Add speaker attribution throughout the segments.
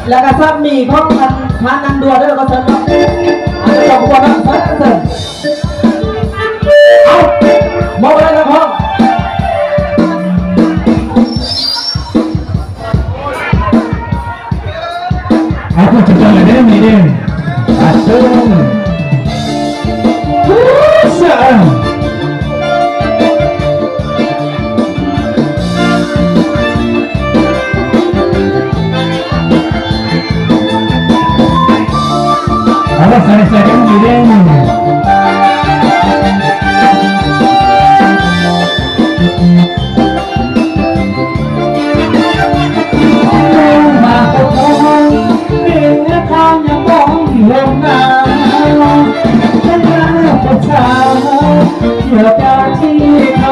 Speaker 1: แล้วก็ซับมีของมันทานนังดัวด้วยก็เสร็จแล้วอันนี้ต้องควรนะเสร็จเอามองไปเลยนะพ่อ
Speaker 2: เอาพูดถึงอะไรได้ไหมเนี่ยอาเชิญเสียเอาละใส่กันดีเด้งมาตกลงเป็นเนื้อทางยังมองลงน้ำฉันรักผู้ชายเกี่ยวกับที่เขา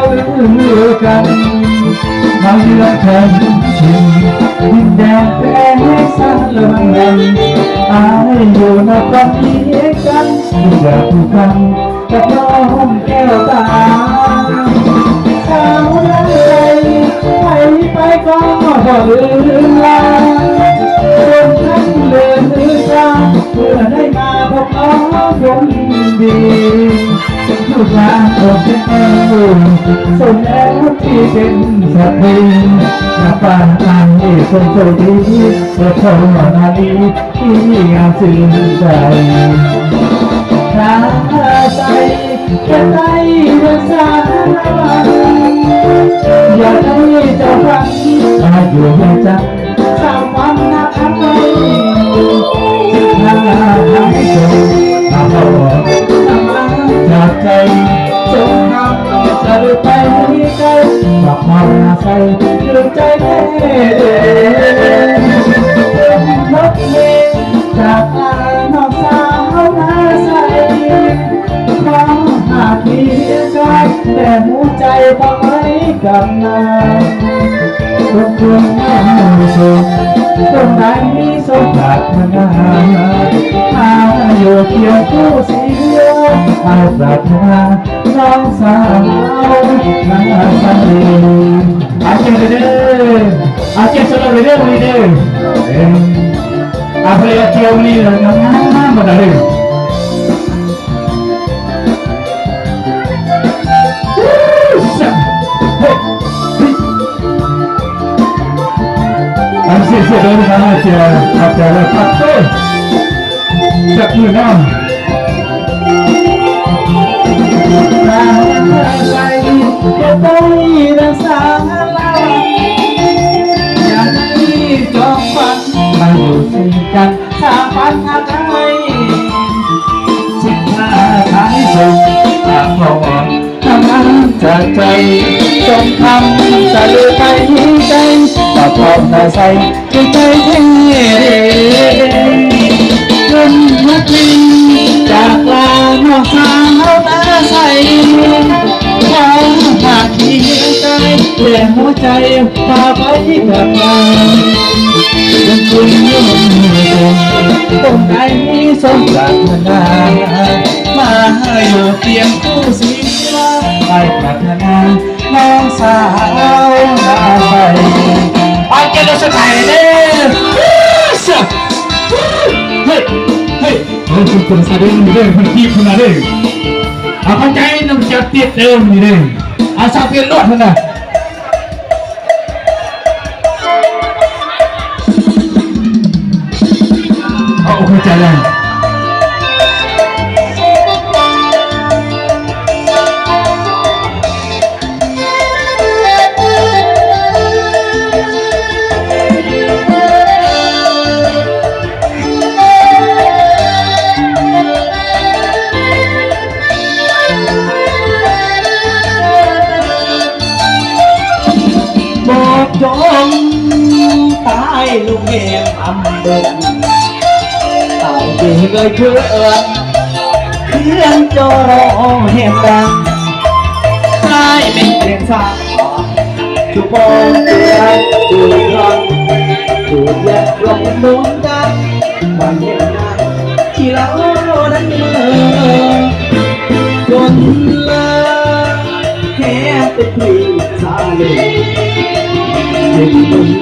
Speaker 2: ลือกันมาเลือกเธอชิมดินแดนแปรให้สั่นละมันอายอยู่นอกกันนี้กันอยากผูกพันกับน้องแก้วตาสาวนั้นใจไปก็ลืมลาจนทั้งเลือนตาเพื่อได้มาพบน้องคนดีลูกหลานของฉันสมแล้วที่เป็นสัตว์ดีนับปานอันนี้คงโชคดีเพื่อเขานาลีที่งามซึ้งใจข้าใจแค่ใจเรื่องสารวัตรอยากให้เจ้าฟังมาอยู่ให้จักสร้างความน่าอับไว้สิ่งน่าให้ชมมาบอกทำมาจากใจจงทำจะไปให้ไกลบอกความน่าใส่ลืมใจแท้เดินรถเมล์จากลานอกสาวมาใส่ขอหากเพียงกายแต่หัวใจพอไว้กับนายทุกคนไม่สุขตรงไหนมีสมบัตินาอาอยู่เคียงคู่เสียอาปรารถนาน้องสาวนาสาลีอาเจเด้ออาเจสโลเด้อวันนี้เด้ออาเพลย์เที่ยววันนี้เราทำงานมาได้เลยอันเสียเดินทางเจอขับเจอเลยขับเต้จากมือน้ำใจก็ต้องรักษาลาอยากให้จองฝันมาอยู่สิ่งกันสร้างฝันอะไรสิ่งท้าทายส่งทางพอทำงานจากใจจงทำจะลืมไปใจต่อพร้อมนาใส่ใจเท่เงินนักลิงจากลานอกสาวตาใสขอหากที่ใจแต่หัวใจพาไปกับเรายังคุยยุ่งตรงไหนมีสมปรารถนามาอยู่เพียงคู่สีไปปรารถนาน้องสาวนาใสไปเจอสถานเด้อเฮ้ยคุณคนสะดุ้งนี่เด้คนขี้คุณนะเด้เอาเข้าใจน้ำจับเตี้ยเดิมนี่เด้เอาสาวเตี้ยลวดนั่นน่ะเอาเข้าใจเลยจงตายลูกเมียอำเบิดตายดีเลยเพื่อนเพื่อนโจรเห็นดังตายเป็นเพียงสาวจุบองเตือนดูรังดูแยกลงมุนกันวันเย็นนั้นที่เรานั้นจนละแค่เป็นผีสาลี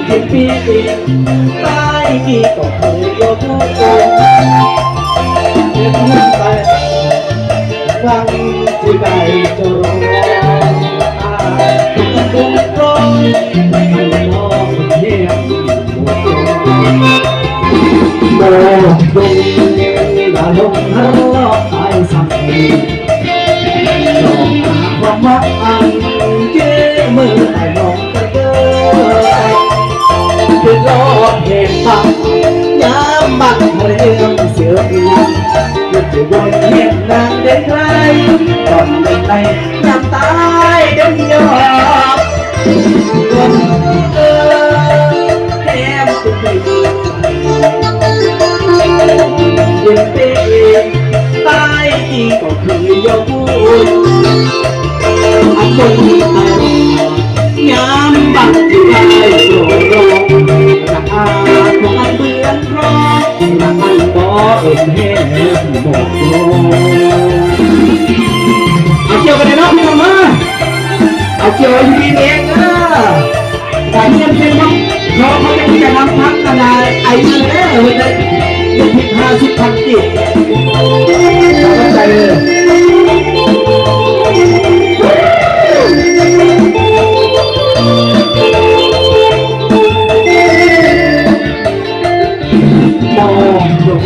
Speaker 2: เป็นปีตาย
Speaker 1: ที่ก็เคยยกมือโอนเก็บเงินไปครั้งที่ได้เจอตุงตรงมันมองเทียมโบดุงดาลงฮัลโหลไอ้สังเกตลองหาความว่าอันเจมือไอ้ลองกระเดิดคือรอเหตุปังย้ำบักเรื่องเสือปียึดถือบนเห็นนางเด็กไรก่อนเด็กไรน้ำตายเดินยอมคนแถมตุ้มเย็นเต้ตายที่ก็เคยยกพูดอันบนอันย้ำบักที่ได้โปรดร้องราคาของอันเบือนร้องรักอันบ่เอิญแห้งหมดลงเอาเกี่ยวกันเลยเนาะพี่น้องมาเอาเกี่ยวอยู่ดีเองนะแต่เงียบเป็นมั้งเพราะเขาจะทำพักกระดาษไอ้เนื้อเลยเลยผิด50,000กิจเข้าใจเลยมองลง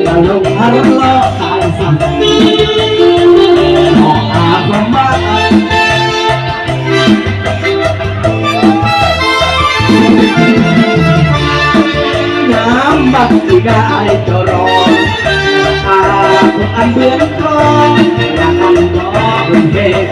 Speaker 1: ตาลงฮัลโหลตายสั่งออกอาความบ้าน้ำบักที่ได้จะรออาของอันเบื้องคลองรักอันรอเป็นเพลง